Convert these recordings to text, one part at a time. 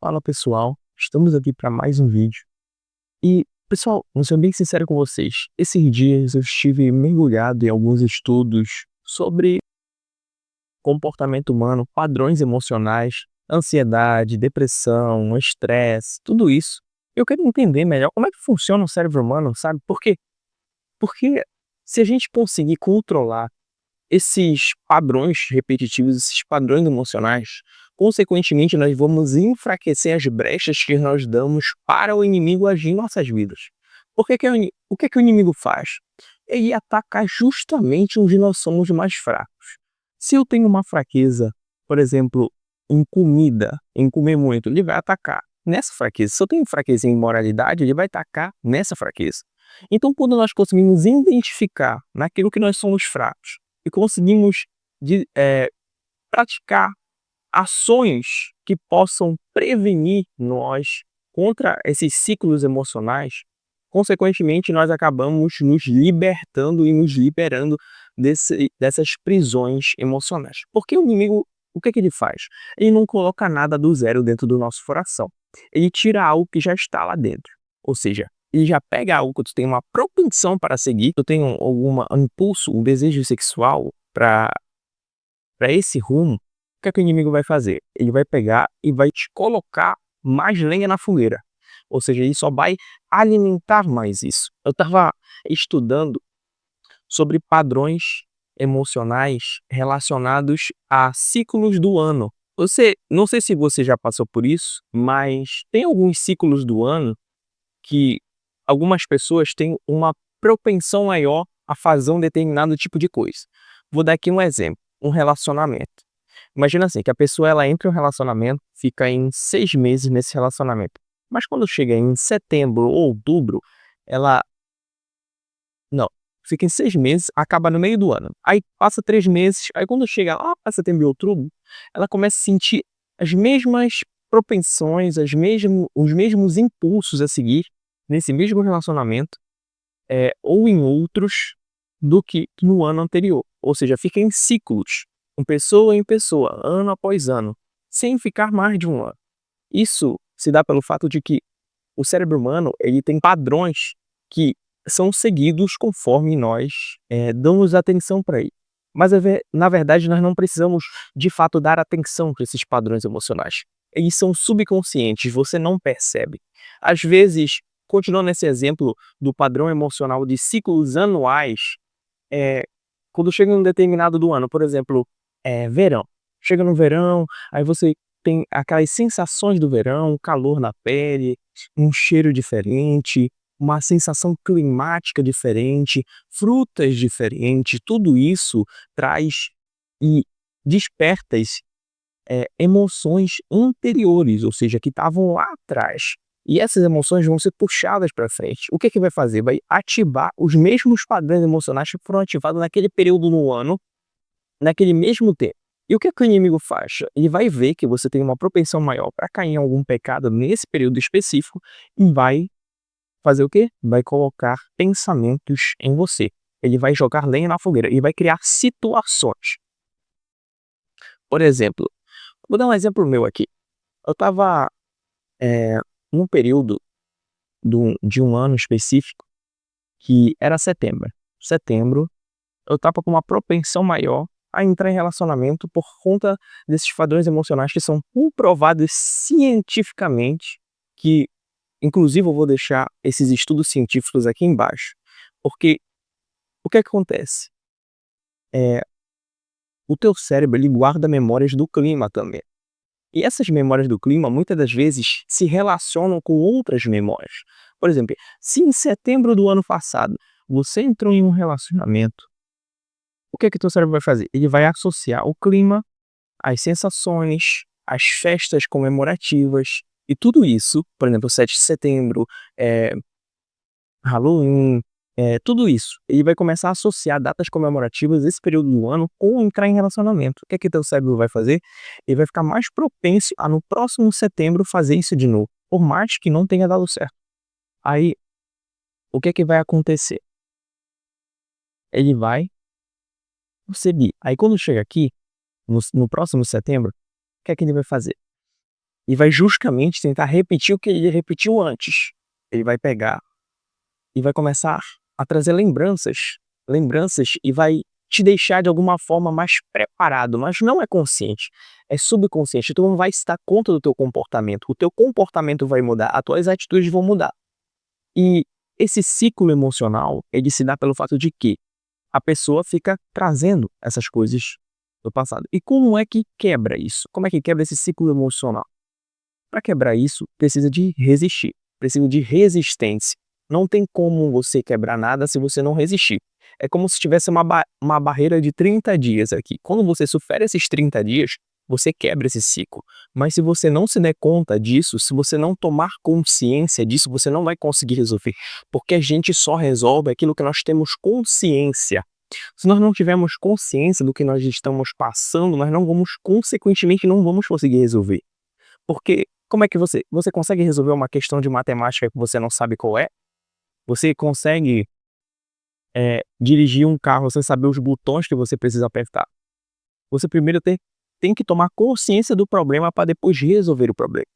Fala pessoal, estamos aqui para mais um vídeo. E pessoal, vou ser bem sincero com vocês, esses dias eu estive mergulhado em alguns estudos sobre comportamento humano, padrões emocionais, ansiedade, depressão, estresse, tudo isso. Eu quero entender melhor como é que funciona o cérebro humano, sabe? Porque se a gente conseguir controlar esses padrões repetitivos, esses padrões emocionais, consequentemente, nós vamos enfraquecer as brechas que nós damos para o inimigo agir em nossas vidas. O que é que o inimigo faz? Ele ataca justamente onde nós somos mais fracos. Se eu tenho uma fraqueza, por exemplo, em comida, em comer muito, ele vai atacar nessa fraqueza. Se eu tenho fraqueza em moralidade, ele vai atacar nessa fraqueza. Então, quando nós conseguimos identificar naquilo que nós somos fracos e conseguimos praticar ações que possam prevenir nós contra esses ciclos emocionais, consequentemente, nós acabamos nos libertando e nos liberando dessas prisões emocionais. Porque o inimigo, o que é que ele faz? Ele não coloca nada do zero dentro do nosso coração. Ele tira algo que já está lá dentro. Ou seja, ele já pega algo que tu tem uma propensão para seguir, tu tem um impulso, um desejo sexual para esse rumo. O que é que o inimigo vai fazer? Ele vai pegar e vai te colocar mais lenha na fogueira. Ou seja, ele só vai alimentar mais isso. Eu estava estudando sobre padrões emocionais relacionados a ciclos do ano. Não sei se você já passou por isso, mas tem alguns ciclos do ano que algumas pessoas têm uma propensão maior a fazer um determinado tipo de coisa. Vou dar aqui um exemplo, um relacionamento. Imagina assim, que a pessoa ela entra em um relacionamento, fica em 6 meses nesse relacionamento. Mas quando chega em setembro ou outubro, ela não, fica em 6 meses, acaba no meio do ano. Aí passa 3 meses, aí quando chega lá para setembro e outubro, ela começa a sentir as mesmas propensões, os mesmos impulsos a seguir nesse mesmo relacionamento, ou em outros, do que no ano anterior. Ou seja, fica em ciclos, em pessoa, ano após ano, sem ficar mais de um ano. Isso se dá pelo fato de que o cérebro humano ele tem padrões que são seguidos conforme nós damos atenção para ele. Mas na verdade nós não precisamos de fato dar atenção para esses padrões emocionais. Eles são subconscientes, você não percebe. Às vezes, continuando esse exemplo do padrão emocional de ciclos anuais, quando chega em um determinado do ano, por exemplo, verão. Chega no verão, aí você tem aquelas sensações do verão, calor na pele, um cheiro diferente, uma sensação climática diferente, frutas diferentes, tudo isso traz e desperta emoções anteriores, ou seja, que estavam lá atrás. E essas emoções vão ser puxadas para frente. O que que vai fazer? Vai ativar os mesmos padrões emocionais que foram ativados naquele período no ano, naquele mesmo tempo. E o que que o inimigo faz? Ele vai ver que você tem uma propensão maior para cair em algum pecado nesse período específico e vai fazer o quê? Vai colocar pensamentos em você. Ele vai jogar lenha na fogueira e vai criar situações. Por exemplo, vou dar um exemplo meu aqui. Eu estava num período de um ano específico que era setembro. Setembro, eu estava com uma propensão maior a entrar em relacionamento por conta desses padrões emocionais que são comprovados cientificamente, que inclusive eu vou deixar esses estudos científicos aqui embaixo, porque o que acontece? Eh, o teu cérebro ele guarda memórias do clima também. E essas memórias do clima, muitas das vezes, se relacionam com outras memórias. Por exemplo, se em setembro do ano passado você entrou em um relacionamento, o que é que teu cérebro vai fazer? Ele vai associar o clima, as sensações, as festas comemorativas e tudo isso, por exemplo, 7 de setembro, eh, Halloween, tudo isso. Ele vai começar a associar datas comemorativas esse período do ano com entrar em relacionamento. O que é que teu cérebro vai fazer? Ele vai ficar mais propenso a no próximo setembro fazer isso de novo, por mais que não tenha dado certo. Aí, o que é que vai acontecer? Ele vai seguir. Aí quando chega aqui, no próximo setembro, o que é que ele vai fazer? e vai justamente tentar repetir o que ele repetiu antes. Ele vai pegar e vai começar a trazer lembranças e vai te deixar de alguma forma mais preparado, mas não é consciente, é subconsciente. Tu não vai se dar conta do teu comportamento, o teu comportamento vai mudar, as tuas atitudes vão mudar. E esse ciclo emocional, ele se dá pelo fato de que a pessoa fica trazendo essas coisas do passado. E como é que quebra isso? Como é que quebra esse ciclo emocional? Para quebrar isso, precisa de resistir, precisa de resistência. Não tem como você quebrar nada se você não resistir. É como se tivesse uma barreira de 30 dias aqui. Quando você supera esses 30 dias, você quebra esse ciclo. Mas se você não se der conta disso, se você não tomar consciência disso, você não vai conseguir resolver. Porque a gente só resolve aquilo que nós temos consciência. Se nós não tivermos consciência do que nós estamos passando, nós não vamos, consequentemente, não vamos conseguir resolver. Porque como é que você consegue resolver uma questão de matemática que você não sabe qual é? Você consegue, dirigir um carro sem saber os botões que você precisa apertar? Você primeiro tem que tomar consciência do problema para depois resolver o problema.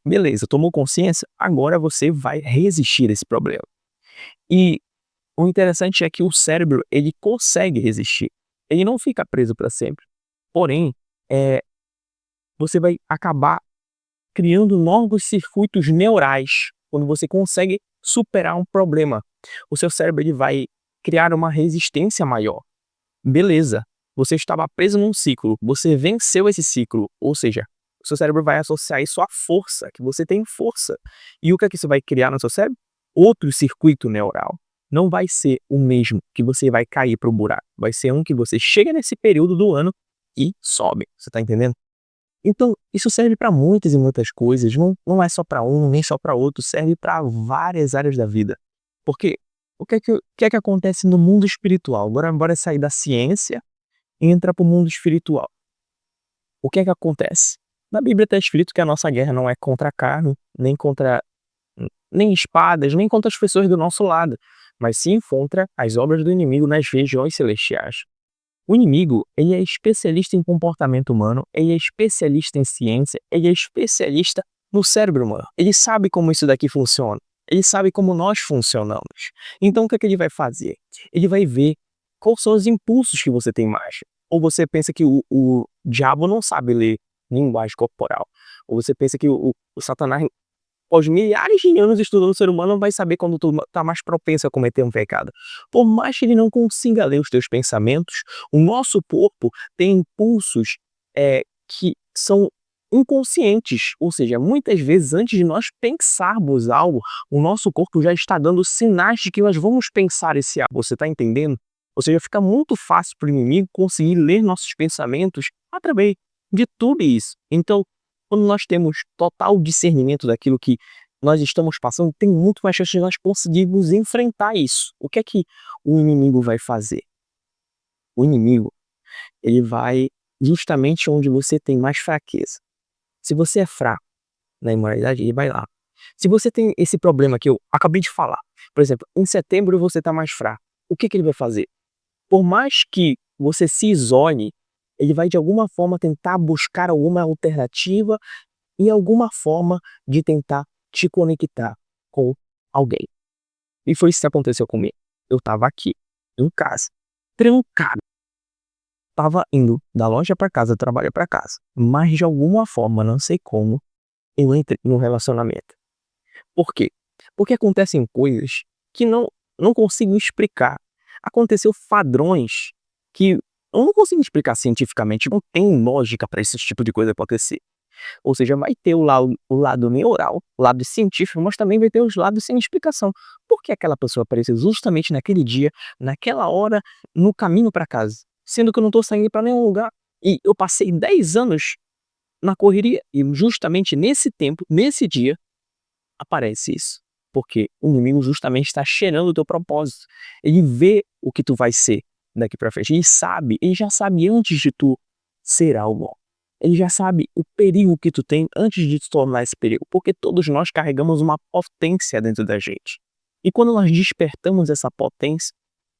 Beleza, tomou consciência? Agora você vai resistir a esse problema. E o interessante é que o cérebro, ele consegue resistir. Ele não fica preso para sempre. Porém, você vai acabar criando novos circuitos neurais quando você consegue superar um problema. O seu cérebro, ele vai criar uma resistência maior. Beleza, você estava preso num ciclo, você venceu esse ciclo, ou seja, o seu cérebro vai associar isso à força, que você tem força. E o que é que isso vai criar no seu cérebro? Outro circuito neural. Não vai ser o mesmo que você vai cair para o buraco, vai ser um que você chega nesse período do ano e sobe. Você está entendendo? Então, isso serve para muitas e muitas coisas, não é só para um, nem só para outro, serve para várias áreas da vida. Porque o que é que acontece no mundo espiritual? Agora bora sair da ciência e entrar para o mundo espiritual. O que é que acontece? Na Bíblia está escrito que a nossa guerra não é contra a carne, nem espadas, nem contra as pessoas do nosso lado, mas sim contra as obras do inimigo nas regiões celestiais. O inimigo, ele é especialista em comportamento humano, ele é especialista em ciência, ele é especialista no cérebro humano. Ele sabe como isso daqui funciona. Ele sabe como nós funcionamos. Então, o que é que ele vai fazer? Ele vai ver quais são os impulsos que você tem mais. Ou você pensa que o diabo não sabe ler linguagem corporal. Ou você pensa que o Satanás, após milhares de anos estudando o ser humano, vai saber quando tu tá mais propenso a cometer um pecado. Por mais que ele não consiga ler os teus pensamentos, o nosso corpo tem impulsos que são inconscientes, ou seja, muitas vezes antes de nós pensarmos algo, o nosso corpo já está dando sinais de que nós vamos pensar esse algo, você está entendendo? Ou seja, fica muito fácil para o inimigo conseguir ler nossos pensamentos através de tudo isso. Então, quando nós temos total discernimento daquilo que nós estamos passando, tem muito mais chance de nós conseguirmos enfrentar isso. O que é que o inimigo vai fazer? O inimigo, ele vai justamente onde você tem mais fraqueza. Se você é fraco na imoralidade, ele vai lá. Se você tem esse problema que eu acabei de falar, por exemplo, em setembro você está mais fraco, o que ele vai fazer? Por mais que você se isole, ele vai de alguma forma tentar buscar alguma alternativa e alguma forma de tentar te conectar com alguém. E foi isso que aconteceu comigo. Eu estava aqui, em casa, trancado. Estava indo da loja para casa, do trabalho para casa. Mas de alguma forma, não sei como, eu entrei num relacionamento. Por quê? Porque acontecem coisas que não consigo explicar. Aconteceu padrões que eu não consigo explicar cientificamente, não tem lógica para esse tipo de coisa acontecer. Ou seja, vai ter o lado neural, o lado científico, mas também vai ter os lados sem explicação. Por que aquela pessoa apareceu justamente naquele dia, naquela hora, no caminho para casa? Sendo que eu não estou saindo para nenhum lugar. E eu passei 10 anos na correria. E justamente nesse tempo, nesse dia, aparece isso. Porque o inimigo justamente está cheirando o teu propósito. Ele vê o que tu vai ser daqui para frente. Ele já sabe antes de tu ser algo. Ele já sabe o perigo que tu tem antes de te tornar esse perigo. Porque todos nós carregamos uma potência dentro da gente. E quando nós despertamos essa potência,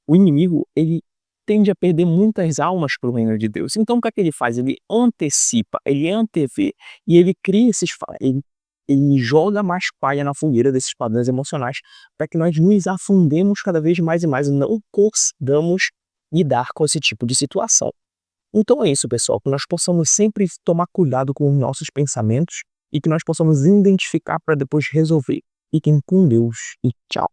o inimigo, ele tende a perder muitas almas para o reino de Deus. Então o que é que ele faz? Ele antecipa, ele antevê, e ele cria ele joga mais palha na fogueira desses padrões emocionais, para que nós nos afundemos cada vez mais e mais e não consigamos lidar com esse tipo de situação. Então é isso, pessoal, que nós possamos sempre tomar cuidado com os nossos pensamentos e que nós possamos identificar para depois resolver. Fiquem com Deus e tchau.